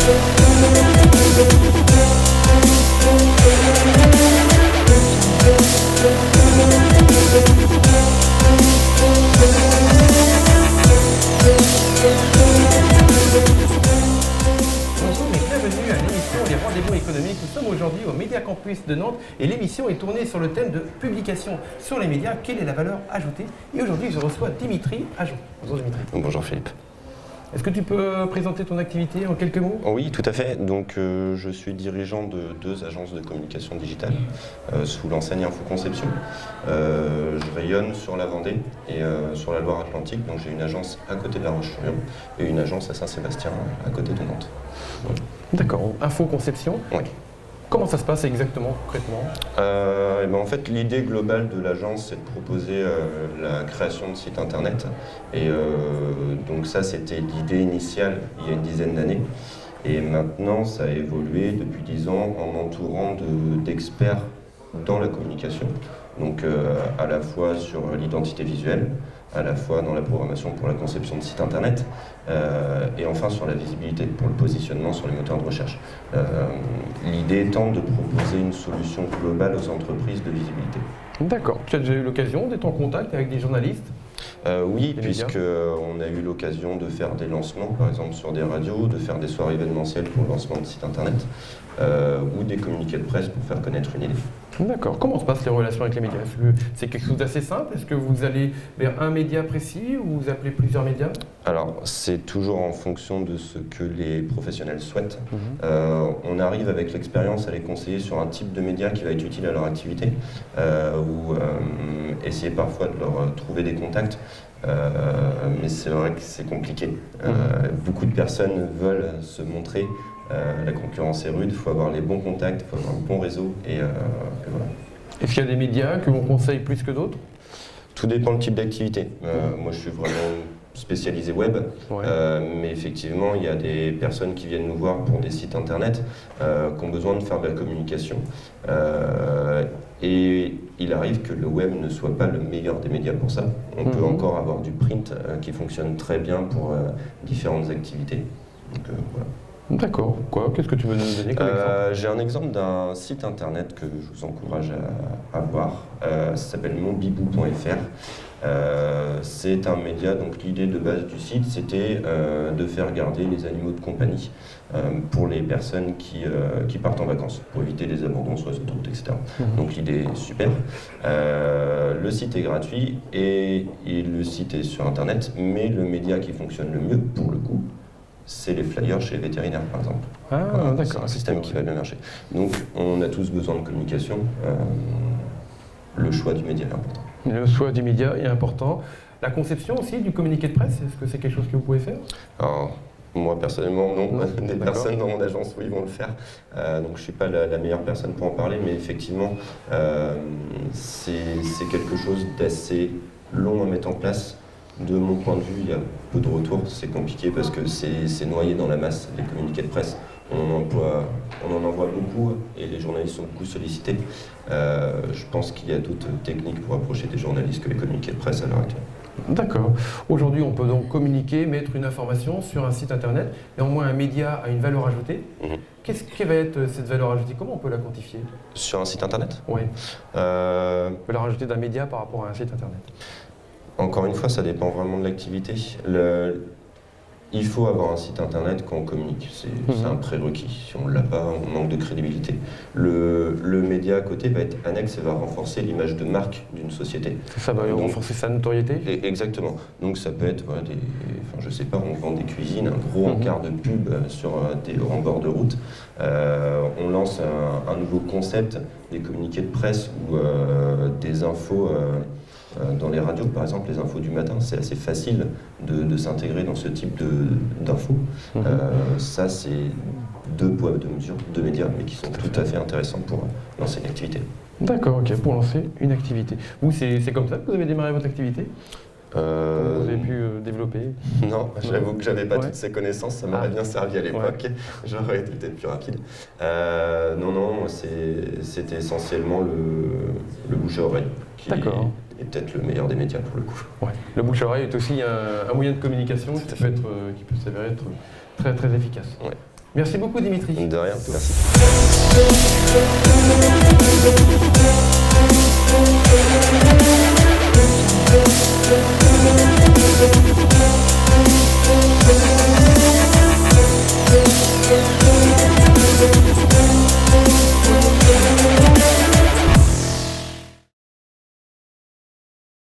Bienvenue à l'émission Les Rendez-vous économiques. Nous sommes aujourd'hui au Média Campus de Nantes et l'émission est tournée sur le thème de publication sur les médias. Quelle est la valeur ajoutée? Et aujourd'hui, je reçois Dimitri Ajon. Bonjour Dimitri. Bonjour Philippe. Est-ce que tu peux présenter ton activité en quelques mots? Oui, tout à fait. Donc, je suis dirigeant de 2 agences de communication digitale sous l'enseigne Infoconception. Je rayonne sur la Vendée et sur la Loire-Atlantique. Donc, j'ai une agence à côté de La Roche-sur-Yon et une agence à Saint-Sébastien à côté de Nantes. Voilà. D'accord. Infoconception. Oui. Comment ça se passe exactement, concrètement? Et ben en fait, l'idée globale de l'agence, c'est de proposer la création de sites internet. Et donc ça, c'était l'idée initiale il y a une dizaine d'années. Et maintenant, ça a évolué depuis 10 ans en m'entourant d'experts dans la communication. Donc à la fois sur l'identité visuelle, à la fois dans la programmation pour la conception de sites internet, et enfin sur la visibilité, pour le positionnement sur les moteurs de recherche. L'idée étant de proposer une solution globale aux entreprises de visibilité. D'accord. Tu as déjà eu l'occasion d'être en contact avec des journalistes? Oui, puisqu'on a eu l'occasion de faire des lancements, par exemple sur des radios, de faire des soirées événementielles pour le lancement de sites internet, ou des communiqués de presse pour faire connaître une idée. D'accord. Comment se passent les relations avec les médias? Est-ce que c'est quelque chose d'assez simple? Est-ce que vous allez vers un média précis ou vous appelez plusieurs médias? Alors, c'est toujours en fonction de ce que les professionnels souhaitent. On arrive avec l'expérience à les conseiller sur un type de média qui va être utile à leur activité, ou essayer parfois de leur trouver des contacts. Mais c'est vrai que c'est compliqué. Beaucoup de personnes veulent se montrer. La concurrence est rude, il faut avoir les bons contacts, il faut avoir le bon réseau et voilà. Est-ce qu'il y a des médias que l'on conseille plus que d'autres? Tout dépend du type d'activité. Moi, je suis vraiment spécialisé web, mais effectivement, il y a des personnes qui viennent nous voir pour des sites internet qui ont besoin de faire de la communication. Et il arrive que le web ne soit pas le meilleur des médias pour ça. On peut encore avoir du print qui fonctionne très bien pour différentes activités. Donc, voilà. D'accord. Quoi? Qu'est-ce que tu veux nous donner comme exemple? J'ai un exemple d'un site internet que je vous encourage à voir. Ça s'appelle monbibou.fr. C'est un média, donc l'idée de base du site, c'était de faire garder les animaux de compagnie pour les personnes qui partent en vacances, pour éviter les abandons sur les autoroutes, etc. Donc l'idée est super. Le site est gratuit et le site est sur internet, mais le média qui fonctionne le mieux, pour le coup, c'est les flyers chez les vétérinaires, par exemple. Ah, d'accord. C'est un système qui va bien marcher. Donc, on a tous besoin de communication. Le choix du média est important. Le choix du média est important. La conception aussi du communiqué de presse, est-ce que c'est quelque chose que vous pouvez faire? Alors, moi, personnellement, non. Des D'accord. personnes dans mon agence, oui, vont le faire. Donc, je ne suis pas la meilleure personne pour en parler, mais effectivement, c'est quelque chose d'assez long à mettre en place. De mon point de vue, il y a peu de retours. C'est compliqué parce que c'est noyé dans la masse, les communiqués de presse. On en envoie beaucoup et les journalistes sont beaucoup sollicités. Je pense qu'il y a d'autres techniques pour approcher des journalistes que les communiqués de presse à l'heure actuelle. D'accord. Aujourd'hui, on peut donc communiquer, mettre une information sur un site internet. Néanmoins, un média a une valeur ajoutée. Qu'est-ce qui va être cette valeur ajoutée? Comment on peut la quantifier? Sur un site internet? Oui. Valeur ajoutée d'un média par rapport à un site internet. Encore une fois, ça dépend vraiment de l'activité. Il faut avoir un site internet quand on communique, c'est un prérequis. Si on ne l'a pas, on manque de crédibilité. Le média à côté va être annexe et va renforcer l'image de marque d'une société. Ça va renforcer sa notoriété? Exactement. Donc ça peut être, voilà, je sais pas, on vend des cuisines, un gros encart de pub en bord de route. On lance un nouveau concept, des communiqués de presse ou des infos. Dans les radios, par exemple, les infos du matin, c'est assez facile de s'intégrer dans ce type d'infos. Ça, c'est 2 poids, 2 mesures, 2 médias, mais qui sont tout à fait intéressants pour lancer une activité. D'accord, ok, pour lancer une activité. Vous, c'est comme ça que vous avez démarré votre activité? Vous avez pu développer? Non, j'avoue que j'avais pas toutes ces connaissances, ça m'aurait bien servi à l'époque, j'aurais été peut-être plus rapide. Non, moi c'était essentiellement le bouche à oreille, qui est peut-être le meilleur des médias pour le coup. Ouais. Le bouche à oreille est aussi un moyen de communication qui peut s'avérer être très très efficace. Ouais. Merci beaucoup Dimitri. De rien, merci.